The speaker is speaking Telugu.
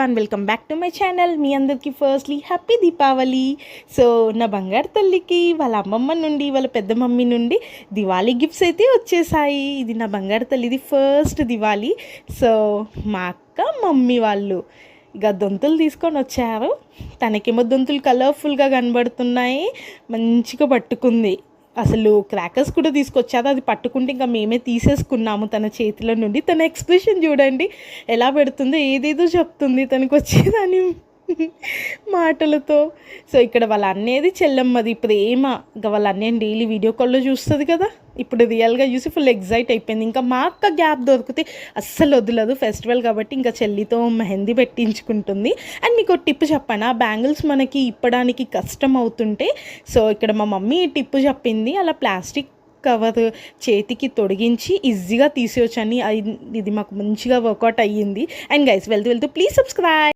Welcome back to my channel. మీ అందరికీ ఫస్ట్లీ హ్యాపీ దీపావళి. సో నా బంగారు తల్లికి వాళ్ళ అమ్మమ్మ నుండి వాళ్ళ పెద్ద మమ్మీ నుండి దివాళీ గిఫ్ట్స్ అయితే వచ్చేసాయి. ఇది నా బంగారు తల్లిది ఫస్ట్ దివాళీ. సో మా అక్క మమ్మీ వాళ్ళు ఇక దొంతులు తీసుకొని వచ్చారు. తనకేమో దొంతులు కలర్ఫుల్గా కనబడుతున్నాయి, మంచిగా పట్టుకుంది. అసలు క్రాకర్స్ కూడా తీసుకొచ్చారు, అది పట్టుకుంటే ఇంకా మేమే తీసేసుకున్నాము తన చేతిలో నుండి. తన ఎక్స్ప్రెషన్ చూడండి ఎలా పెడుతుందో, ఏదేదో చెప్తుంది తనకు వచ్చేదాని మాటలతో. సో ఇక్కడ వాళ్ళ అన్నయ్యది చెల్లమ్మది ప్రేమ. ఇంకా వాళ్ళ అన్నయ్యని డైలీ వీడియో కాల్లో చూస్తుంది కదా, ఇప్పుడు రియల్గా చూసి ఫుల్ ఎగ్జైట్ అయిపోయింది. ఇంకా మా అక్క గ్యాప్ దొరికితే అస్సలు వదలదు, ఫెస్టివల్ కాబట్టి ఇంకా చెల్లితో మెహందీ పెట్టించుకుంటుంది. అండ్ మీకు టిప్ చెప్పాను, ఆ బ్యాంగిల్స్ మనకి ఇప్పడానికి కష్టం అవుతుంటే సో ఇక్కడ మా మమ్మీ టిప్ చెప్పింది, అలా ప్లాస్టిక్ కవర్ చేతికి తొడిగించి ఈజీగా తీసేయొచ్చని. ఇది మాకు మంచిగా వర్కౌట్ అయ్యింది. అండ్ గైస్ వెళ్తూ ప్లీజ్ సబ్స్క్రైబ్.